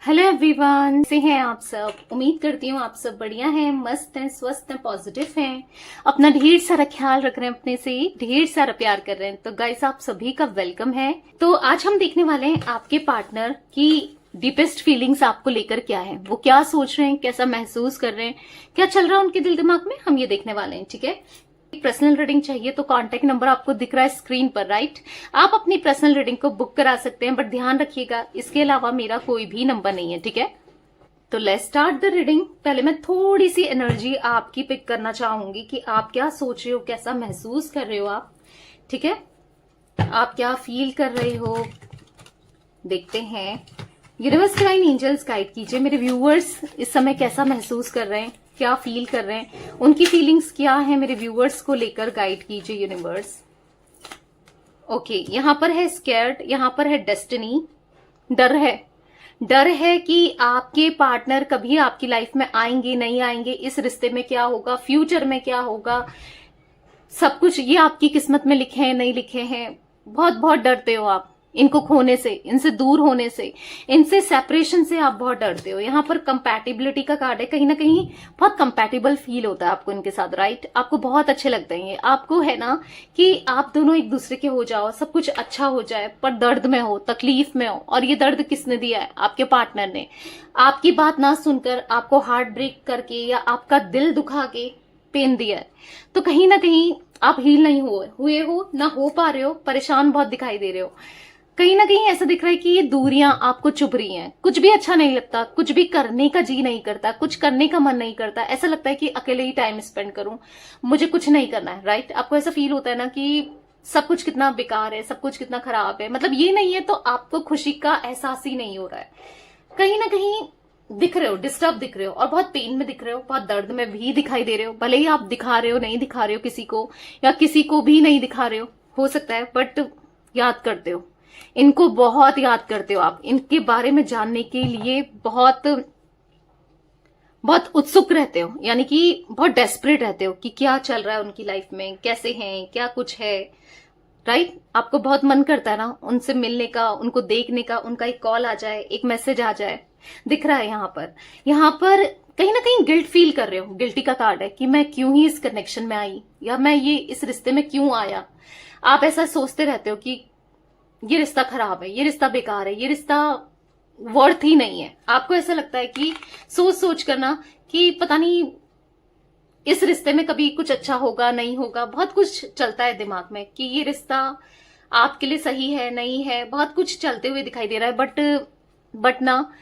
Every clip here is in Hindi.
हेलो एवरीवन, से हैं आप सब। उम्मीद करती हूँ आप सब बढ़िया हैं, मस्त हैं, स्वस्थ हैं, पॉजिटिव हैं, अपना ढेर सारा ख्याल रख रहे हैं, अपने से ढेर सारा प्यार कर रहे हैं। तो गाइस, आप सभी का वेलकम है। तो आज हम देखने वाले हैं आपके पार्टनर की डीपेस्ट फीलिंग्स आपको लेकर क्या है, वो क्या सोच रहे हैं, कैसा महसूस कर रहे हैं, क्या चल रहा है उनके दिल दिमाग में, हम ये देखने वाले हैं। ठीक है, पर्सनल रीडिंग चाहिए तो कांटेक्ट नंबर आपको दिख रहा है स्क्रीन पर, राइट। आप अपनी पर्सनल रीडिंग को बुक करा सकते हैं, बट ध्यान रखिएगा इसके अलावा मेरा कोई भी नंबर नहीं है। ठीक है, तो लेट्स स्टार्ट द रीडिंग। पहले मैं थोड़ी सी एनर्जी आपकी पिक करना चाहूंगी कि आप क्या सोच रहे हो, कैसा महसूस कर रहे हो आप। ठीक है, आप क्या फील कर रहे हो, देखते हैं। यूनिवर्स डिवाइन एंजल्स गाइड कीजिए मेरे व्यूअर्स इस समय कैसा महसूस कर रहे हैं, क्या फील कर रहे हैं, उनकी फीलिंग्स क्या है, मेरे व्यूअर्स को लेकर गाइड कीजिए यूनिवर्स। ओके, यहां पर है स्कैर्ड, यहां पर है डेस्टिनी, डर है कि आपके पार्टनर कभी आपकी लाइफ में आएंगे नहीं आएंगे, इस रिश्ते में क्या होगा, फ्यूचर में क्या होगा, सब कुछ ये आपकी किस्मत में लिखे हैं नहीं लिखे हैं। बहुत बहुत डरते हो आप इनको खोने से, इनसे दूर होने से, इनसे सेपरेशन से आप बहुत डरते हो। यहाँ पर कंपैटिबिलिटी का कार्ड है, कहीं ना कहीं बहुत कंपैटिबल फील होता है आपको इनके साथ, राइट। आपको बहुत अच्छे लगते हैं ये, आपको है ना कि आप दोनों एक दूसरे के हो जाओ, सब कुछ अच्छा हो जाए, पर दर्द में हो, तकलीफ में हो। और ये दर्द किसने दिया है? आपके पार्टनर ने। आपकी बात ना सुनकर, आपको हार्ट ब्रेक करके या आपका दिल दुखा के पेन दिया है। तो कहीं ना कहीं आप हील नहीं हुए हो, ना हो पा रहे हो, परेशान बहुत दिखाई दे रहे हो। कहीं ना कहीं ऐसा दिख रहा है कि ये दूरियां आपको चुभ रही हैं, कुछ भी अच्छा नहीं लगता, कुछ भी करने का जी नहीं करता, कुछ करने का मन नहीं करता। ऐसा लगता है कि अकेले ही टाइम स्पेंड करूं, मुझे कुछ नहीं करना है, राइट। आपको ऐसा फील होता है ना कि सब कुछ कितना बेकार है, सब कुछ कितना खराब है, मतलब ये नहीं है तो आपको खुशी का एहसास ही नहीं हो रहा है। कहीं ना कहीं दिख रहे हो, डिस्टर्ब दिख रहे हो, और बहुत पेन में दिख रहे हो, बहुत दर्द में भी दिखाई दे रहे हो। भले ही आप दिखा रहे हो, नहीं दिखा रहे हो किसी को, या किसी को भी नहीं दिखा रहे हो सकता है, बट याद करते हो इनको, बहुत याद करते हो आप, इनके बारे में जानने के लिए बहुत बहुत उत्सुक रहते हो, यानी कि बहुत डेस्परेट रहते हो कि क्या चल रहा है उनकी लाइफ में, कैसे हैं, क्या कुछ है, राइट। आपको बहुत मन करता है ना उनसे मिलने का, उनको देखने का, उनका एक कॉल आ जाए, एक मैसेज आ जाए। दिख रहा है यहाँ पर कहीं ना कहीं गिल्ट फील कर रहे हो, गिल्टी का कार्ड है कि मैं क्यों ही इस कनेक्शन में आई, या मैं ये इस रिश्ते में क्यों आया। आप ऐसा सोचते रहते हो कि ये रिश्ता खराब है, ये रिश्ता बेकार है, ये रिश्ता वर्थ ही नहीं है। आपको ऐसा लगता है कि सोच करना कि पता नहीं इस रिश्ते में कभी कुछ अच्छा होगा नहीं होगा, बहुत कुछ चलता है दिमाग में कि ये रिश्ता आपके लिए सही है नहीं है, बहुत कुछ चलते हुए दिखाई दे रहा है। बट ना,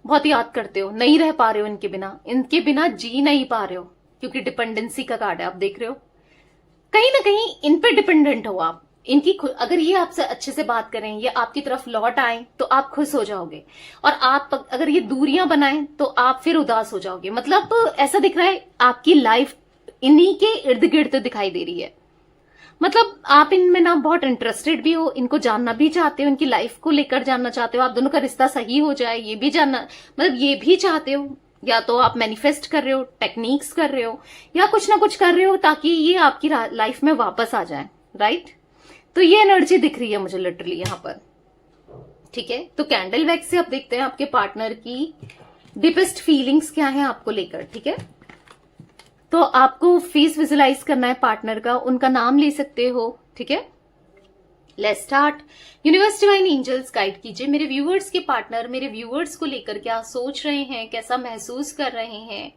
बहुत याद करते हो, नहीं रह पा रहे हो इनके बिना जी नहीं पा रहे हो, क्योंकि डिपेंडेंसी का कार्ड है। आप देख रहे हो कहीं ना कहीं इन पे डिपेंडेंट हो आप, इनकी अगर ये आपसे अच्छे से बात करें, ये आपकी तरफ लौट आए तो आप खुश हो जाओगे, और आप अगर ये दूरियां बनाएं तो आप फिर उदास हो जाओगे। मतलब ऐसा दिख रहा है आपकी लाइफ इन्हीं के इर्द गिर्द दिखाई दे रही है। मतलब आप इनमें ना बहुत इंटरेस्टेड भी हो, इनको जानना भी चाहते हो, इनकी लाइफ को लेकर जानना चाहते हो, आप दोनों का रिश्ता सही हो जाए ये भी जानना, मतलब ये भी चाहते हो। या तो आप मैनिफेस्ट कर रहे हो, टेक्निक्स कर रहे हो, या कुछ ना कुछ कर रहे हो ताकि ये आपकी लाइफ में वापस आ जाए, राइट। तो ये एनर्जी दिख रही है मुझे लिटरली यहां पर। ठीक है, तो कैंडल वैक्स से आप देखते हैं आपके पार्टनर की डीपेस्ट फीलिंग्स क्या है आपको लेकर। ठीक है, तो आपको फेस विजुलाइज करना है पार्टनर का, उनका नाम ले सकते हो। ठीक है, let's start. Universe divine angels guide कीजिए मेरे व्यूअर्स के पार्टनर मेरे व्यूअर्स को लेकर क्या सोच रहे हैं, कैसा महसूस कर रहे हैं।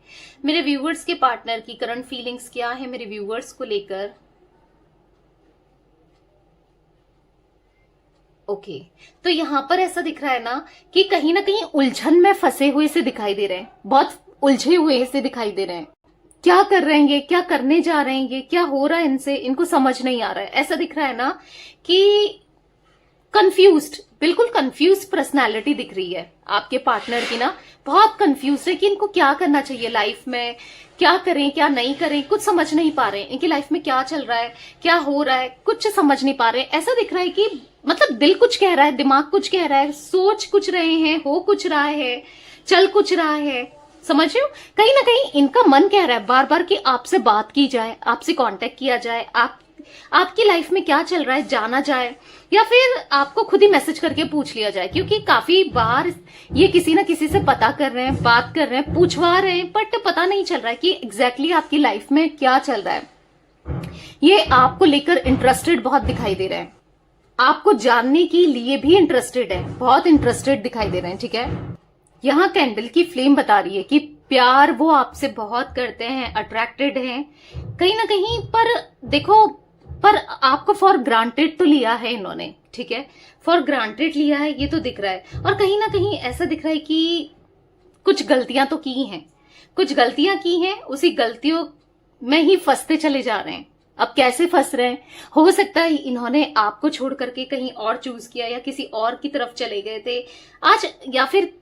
मेरे व्यूअर्स के पार्टनर की करंट फीलिंग्स क्या है मेरे व्यूअर्स को लेकर। ओके, तो यहां पर ऐसा दिख रहा है ना कि कहीं ना कहीं उलझन में फंसे हुए से दिखाई दे रहे हैं, बहुत उलझे हुए से दिखाई दे रहे हैं। क्या कर रहे हैं, क्या करने जा रहे हैं, क्या हो रहा है इनसे, इनको समझ नहीं आ रहा है। ऐसा दिख रहा है ना कि कंफ्यूज्ड, बिल्कुल कंफ्यूज पर्सनालिटी दिख रही है आपके पार्टनर की ना, बहुत कंफ्यूज है कि इनको क्या करना चाहिए लाइफ में, क्या करें क्या नहीं करें, कुछ समझ नहीं पा रहे हैं। इनकी लाइफ में क्या चल रहा है, क्या हो रहा है, कुछ समझ नहीं पा रहे हैं। ऐसा दिख रहा है कि मतलब दिल कुछ कह रहा है, दिमाग कुछ कह रहा है, सोच कुछ रहे हैं, हो कुछ रहा है, चल कुछ रहा है, समझ रहे हो। कहीं ना कहीं इनका मन कह रहा है बार बार कि आपसे बात की जाए, आपसे कांटेक्ट किया जाए, आप आपकी लाइफ में क्या चल रहा है जाना जाए, या फिर आपको खुद ही मैसेज करके पूछ लिया जाए, क्योंकि काफी बार ये किसी ना किसी से पता कर रहे हैं, बात कर रहे हैं, पूछवा रहे हैं, बट पता नहीं चल रहा है कि एग्जैक्टली आपकी लाइफ में क्या चल रहा है। ये आपको लेकर इंटरेस्टेड बहुत दिखाई दे रहे हैं, आपको जानने के लिए भी इंटरेस्टेड है, बहुत इंटरेस्टेड दिखाई दे रहे हैं, ठीक है। यहाँ कैंडल की फ्लेम बता रही है कि प्यार वो आपसे बहुत करते हैं, अट्रैक्टेड हैं कहीं ना कहीं, पर देखो, पर आपको फॉर ग्रांटेड तो लिया है इन्होंने, ठीक है, फॉर ग्रांटेड लिया है, ये तो दिख रहा है। और कहीं ना कहीं ऐसा दिख रहा है कि कुछ गलतियां तो की हैं, कुछ गलतियां की हैं, उसी गलतियों में ही फंसते चले जा रहे हैं। अब कैसे फंस रहे हैं, हो सकता है इन्होंने आपको छोड़ करके कहीं और चूज किया, या किसी और की तरफ चले गए थे आज, या फिर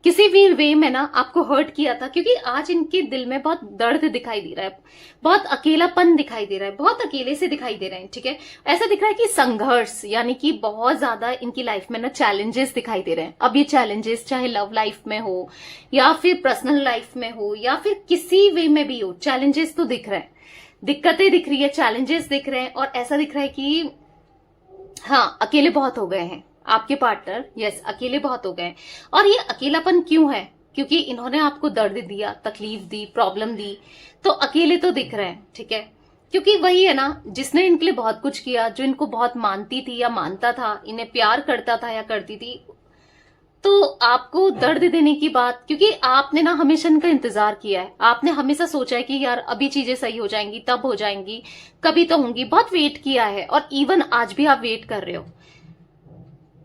किसी भी वे में ना आपको हर्ट किया था, क्योंकि आज इनके दिल में बहुत दर्द दिखाई दे रहा है, बहुत अकेलापन दिखाई दे रहा है, बहुत अकेले से दिखाई दे रहे हैं, ठीक है। ऐसा दिख रहा है कि संघर्ष, यानी कि बहुत ज्यादा इनकी लाइफ में ना चैलेंजेस दिखाई दे रहे हैं। अब ये चैलेंजेस चाहे लव लाइफ में हो, या फिर पर्सनल लाइफ में हो, या फिर किसी वे में भी हो, चैलेंजेस तो दिख रहे हैं, दिक्कतें दिख रही है, चैलेंजेस दिख रहे हैं। और ऐसा दिख रहा है कि हाँ, अकेले बहुत हो गए हैं आपके पार्टनर, यस, अकेले बहुत हो गए। और ये अकेलापन क्यों है, क्योंकि इन्होंने आपको दर्द दिया, तकलीफ दी, प्रॉब्लम दी, तो अकेले तो दिख रहे हैं, ठीक है। क्योंकि वही है ना, जिसने इनके लिए बहुत कुछ किया, जो इनको बहुत मानती थी या मानता था, इन्हें प्यार करता था या करती थी, तो आपको दर्द देने की बात, क्योंकि आपने ना हमेशा इनका इंतजार किया है, आपने हमेशा सोचा है कि यार अभी चीजें सही हो जाएंगी, तब हो जाएंगी, कभी तो होंगी, बहुत वेट किया है, और इवन आज भी आप वेट कर रहे हो,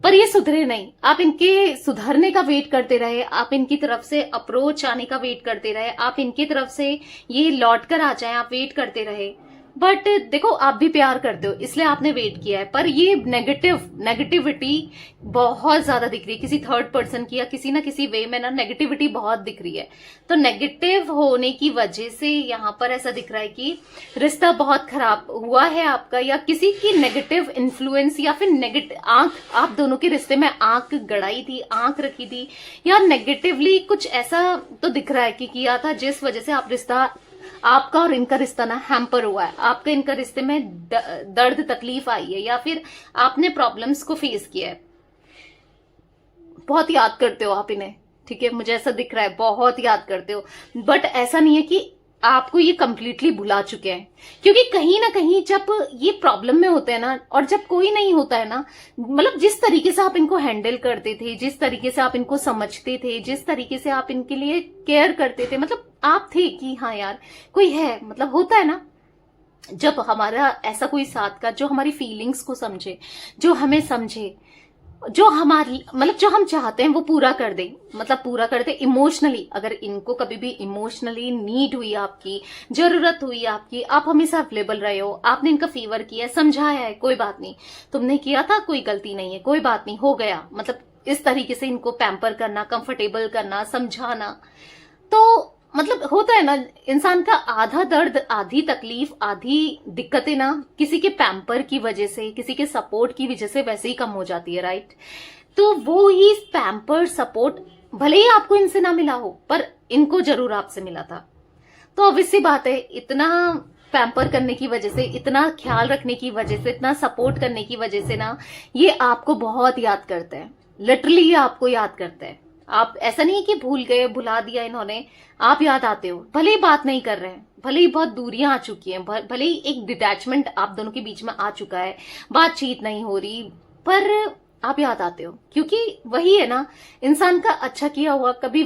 पर ये सुधरे नहीं। आप इनके सुधरने का वेट करते रहे, आप इनकी तरफ से अप्रोच आने का वेट करते रहे, आप इनकी तरफ से ये लौट कर आ जाए, आप वेट करते रहे। बट देखो, आप भी प्यार करते हो, इसलिए आपने वेट किया है, पर ये नेगेटिविटी बहुत ज्यादा दिख रही है, किसी थर्ड पर्सन की या किसी ना किसी वे में ना नेगेटिविटी बहुत दिख रही है। तो नेगेटिव होने की वजह से यहाँ पर ऐसा दिख रहा है कि रिश्ता बहुत खराब हुआ है आपका, या किसी की नेगेटिव इन्फ्लुएंस, या फिर नेगेटिव आंख, आप दोनों के रिश्ते में आंख गड़ाई थी, आंख रखी थी, या नेगेटिवली कुछ ऐसा तो दिख रहा है कि किया था, जिस वजह से आप रिश्ता, आपका और इनका रिश्ता ना हैम्पर हुआ है, आपका इनका रिश्ते में दर्द तकलीफ आई है, या फिर आपने प्रॉब्लम्स को फेस किया है। बहुत याद करते हो आप इन्हें, ठीक है, मुझे ऐसा दिख रहा है, बहुत याद करते हो। बट ऐसा नहीं है कि आपको ये कंप्लीटली भुला चुके हैं, क्योंकि कहीं ना कहीं जब ये प्रॉब्लम में होते हैं ना, और जब कोई नहीं होता है ना, मतलब जिस तरीके से आप इनको हैंडल करते थे, जिस तरीके से आप इनको समझते थे, जिस तरीके से आप इनके लिए केयर करते थे, मतलब आप थे कि हाँ यार कोई है, मतलब होता है ना, जब हमारा ऐसा कोई साथ का जो हमारी फीलिंग्स को समझे, जो हमें समझे, जो हमारी, मतलब जो हम चाहते हैं वो पूरा कर दे, मतलब पूरा कर दे इमोशनली। अगर इनको कभी भी इमोशनली नीड हुई, आपकी जरूरत हुई, आपकी, आप हमेशा अवेलेबल रहे हो, आपने इनका फेवर किया, समझाया है, कोई बात नहीं, तुमने किया था, कोई गलती नहीं है, कोई बात नहीं, हो गया, मतलब इस तरीके से इनको पैम्पर करना, कंफर्टेबल करना, समझाना। तो मतलब होता है ना, इंसान का आधा दर्द, आधी तकलीफ, आधी दिक्कतें ना किसी के पैम्पर की वजह से, किसी के सपोर्ट की वजह से वैसे ही कम हो जाती है, राइट। तो वो ही पैम्पर सपोर्ट भले ही आपको इनसे ना मिला हो, पर इनको जरूर आपसे मिला था। तो ऑब्वियस सी बात है, इतना पैम्पर करने की वजह से, इतना ख्याल रखने की वजह से, इतना सपोर्ट करने की वजह से ना ये आपको बहुत याद करते हैं, लिटरली ये आपको याद करते हैं। आप, ऐसा नहीं है कि भूल गए, भुला दिया इन्होंने, आप याद आते हो, भले ही बात नहीं कर रहे हैं, भले ही बहुत दूरियां आ चुकी हैं, भले ही एक डिटैचमेंट आप दोनों के बीच में आ चुका है, बातचीत नहीं हो रही, पर आप याद आते हो, क्योंकि वही है ना, इंसान का अच्छा किया हुआ कभी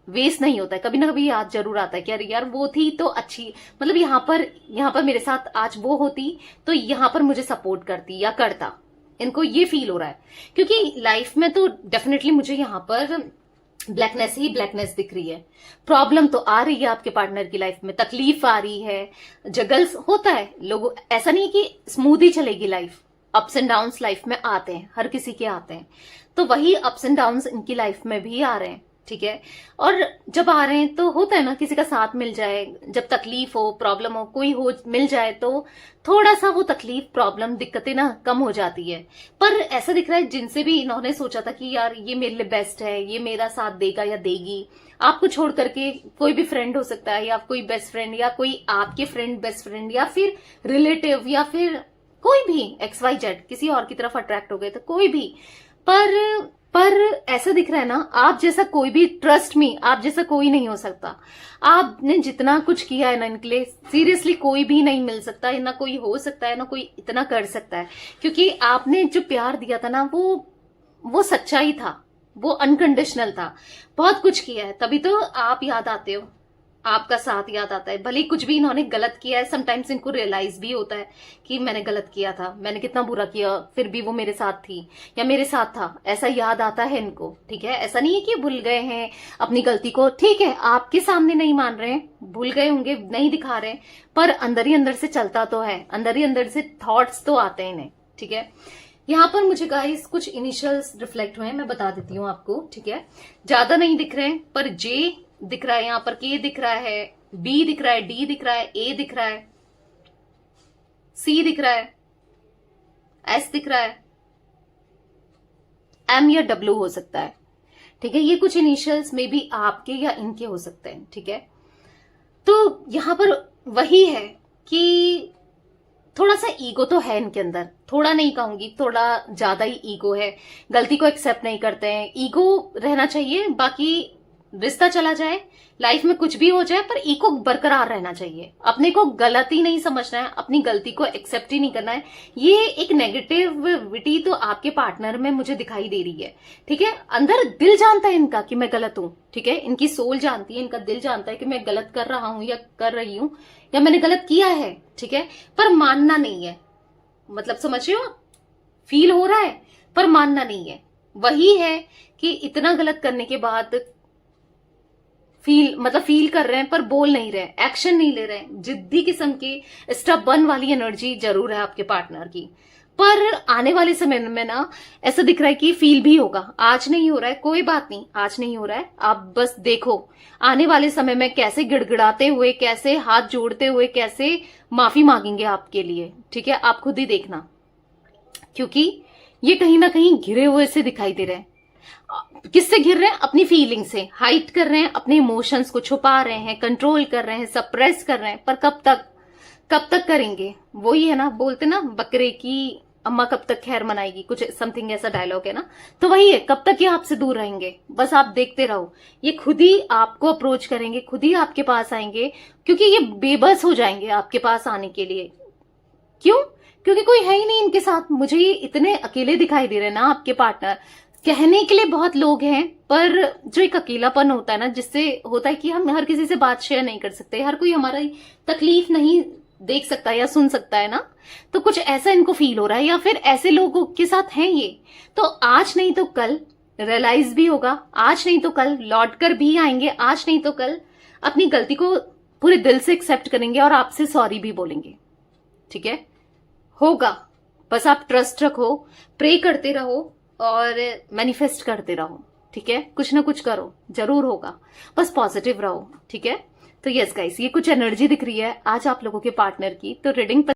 वेस्ट नहीं होता है, कभी ना कभी याद जरूर आता है कि यार वो थी तो अच्छी, मतलब यहाँ पर मेरे साथ आज वो होती तो यहाँ पर मुझे सपोर्ट करती या करता, इनको ये फील हो रहा है। क्योंकि लाइफ में तो डेफिनेटली मुझे यहाँ पर ब्लैकनेस ही ब्लैकनेस दिख रही है, प्रॉब्लम तो आ रही है आपके पार्टनर की लाइफ में, तकलीफ आ रही है, जगल्स होता है, लोग, ऐसा नहीं कि स्मूथ ही चलेगी life, ups and downs life में आते हैं, हर किसी के आते हैं, तो वही अप्स एंड डाउन्स इनकी लाइफ में भी आ रहे हैं। ठीक है। और जब आ रहे हैं तो होता है ना, किसी का साथ मिल जाए, जब तकलीफ हो, प्रॉब्लम हो, कोई हो मिल जाए तो थोड़ा सा वो तकलीफ, प्रॉब्लम, दिक्कतें ना कम हो जाती है। पर ऐसा दिख रहा है जिनसे भी इन्होंने सोचा था कि यार ये मेरे लिए बेस्ट है, ये मेरा साथ देगा या देगी, आपको छोड़ करके कोई भी फ्रेंड हो सकता है, या कोई बेस्ट फ्रेंड, या कोई आपके फ्रेंड बेस्ट फ्रेंड, या फिर रिलेटिव, या फिर कोई भी XYZ किसी और की तरफ अट्रैक्ट हो गए, तो कोई भी। पर ऐसा दिख रहा है ना, आप जैसा कोई भी, ट्रस्ट मी, आप जैसा कोई नहीं हो सकता। आपने जितना कुछ किया है ना इनके लिए, सीरियसली कोई भी नहीं मिल सकता, ना कोई हो सकता है, ना कोई इतना कर सकता है। क्योंकि आपने जो प्यार दिया था ना, वो सच्चा ही था, वो अनकंडीशनल था। बहुत कुछ किया है, तभी तो आप याद आते हो, आपका साथ याद आता है। भले कुछ भी इन्होंने गलत किया है, समटाइम्स इनको रियलाइज भी होता है कि मैंने गलत किया था, मैंने कितना बुरा किया, फिर भी वो मेरे साथ थी या मेरे साथ था, ऐसा याद आता है इनको। ठीक है, ऐसा नहीं है कि भूल गए हैं अपनी गलती को। ठीक है, आपके सामने नहीं मान रहे हैं, भूल गए होंगे, नहीं दिखा रहे, पर अंदर ही अंदर से चलता तो है, अंदर ही अंदर से थॉट्स तो आते हैं इन्हें। ठीक है, यहाँ पर मुझे गाइस कुछ इनिशियल्स रिफ्लेक्ट हुए हैं, मैं बता देती हूँ आपको। ठीक है, ज्यादा नहीं दिख रहे हैं, पर जे दिख रहा है, यहाँ पर के दिख रहा है, बी दिख रहा है, डी दिख रहा है, ए दिख रहा है, सी दिख रहा है, एस दिख रहा है, एम या डब्ल्यू हो सकता है। ठीक है, ये कुछ इनिशियल्स में भी आपके या इनके हो सकते हैं। ठीक है, तो यहां पर वही है कि थोड़ा सा ईगो तो है इनके अंदर, थोड़ा नहीं कहूंगी, थोड़ा ज्यादा ही ईगो है, गलती को एक्सेप्ट नहीं करते हैं। ईगो रहना चाहिए, बाकी रिश्ता चला जाए, लाइफ में कुछ भी हो जाए, पर ईगो बरकरार रहना चाहिए। अपने को गलत ही नहीं समझना है, अपनी गलती को एक्सेप्ट ही नहीं करना है। ये एक नेगेटिविटी तो आपके पार्टनर में मुझे दिखाई दे रही है। ठीक है, अंदर दिल जानता है इनका कि मैं गलत हूं। ठीक है, इनकी सोल जानती है, इनका दिल जानता है कि मैं गलत कर रहा हूं या कर रही हूं, या मैंने गलत किया है। ठीक है, पर मानना नहीं है, मतलब समझ रहे हो, फील हो रहा है पर मानना नहीं है। वही है कि इतना गलत करने के बाद फील कर रहे हैं पर बोल नहीं रहे, एक्शन नहीं ले रहे हैं। जिद्दी किस्म की स्टबर्न वाली एनर्जी जरूर है आपके पार्टनर की, पर आने वाले समय में ना ऐसा दिख रहा है कि फील भी होगा। आज नहीं हो रहा है, कोई बात नहीं, आज नहीं हो रहा है, आप बस देखो आने वाले समय में कैसे गिड़गिड़ाते हुए, कैसे हाथ जोड़ते हुए, कैसे माफी मांगेंगे आपके लिए। ठीक है, आप खुद ही देखना, क्योंकि ये कहीं ना कहीं घिरे हुए से दिखाई दे रहे हैं। किससे घिर रहे हैं? अपनी फीलिंग से हाइड कर रहे हैं, अपने इमोशंस को छुपा रहे हैं, कंट्रोल कर रहे हैं, सप्रेस कर रहे हैं। पर कब तक करेंगे? वही है ना, बोलते ना बकरे की अम्मा कब तक खैर मनाएगी, कुछ समथिंग ऐसा डायलॉग है ना। तो वही है, कब तक ये आपसे दूर रहेंगे? बस आप देखते रहो, ये खुद ही आपको अप्रोच करेंगे, खुद ही आपके पास आएंगे, क्योंकि ये बेबस हो जाएंगे आपके पास आने के लिए। क्यों? क्योंकि कोई है ही नहीं इनके साथ। मुझे ये इतने अकेले दिखाई दे रहे हैं ना आपके पार्टनर। कहने के लिए बहुत लोग हैं, पर जो एक अकेलापन होता है ना, जिससे होता है कि हम हर किसी से बात शेयर नहीं कर सकते, हर कोई हमारी तकलीफ नहीं देख सकता या सुन सकता है ना, तो कुछ ऐसा इनको फील हो रहा है, या फिर ऐसे लोगों के साथ हैं ये। तो आज नहीं तो कल रियलाइज भी होगा, आज नहीं तो कल लौट कर भी आएंगे, आज नहीं तो कल अपनी गलती को पूरे दिल से एक्सेप्ट करेंगे और आपसे सॉरी भी बोलेंगे। ठीक है, होगा, बस आप ट्रस्ट रखो, प्रे करते रहो और मैनिफेस्ट करते रहो। ठीक है, कुछ ना कुछ करो, जरूर होगा, बस पॉजिटिव रहो। ठीक है, तो यस गाइस, ये कुछ एनर्जी दिख रही है आज आप लोगों के पार्टनर की। तो रीडिंग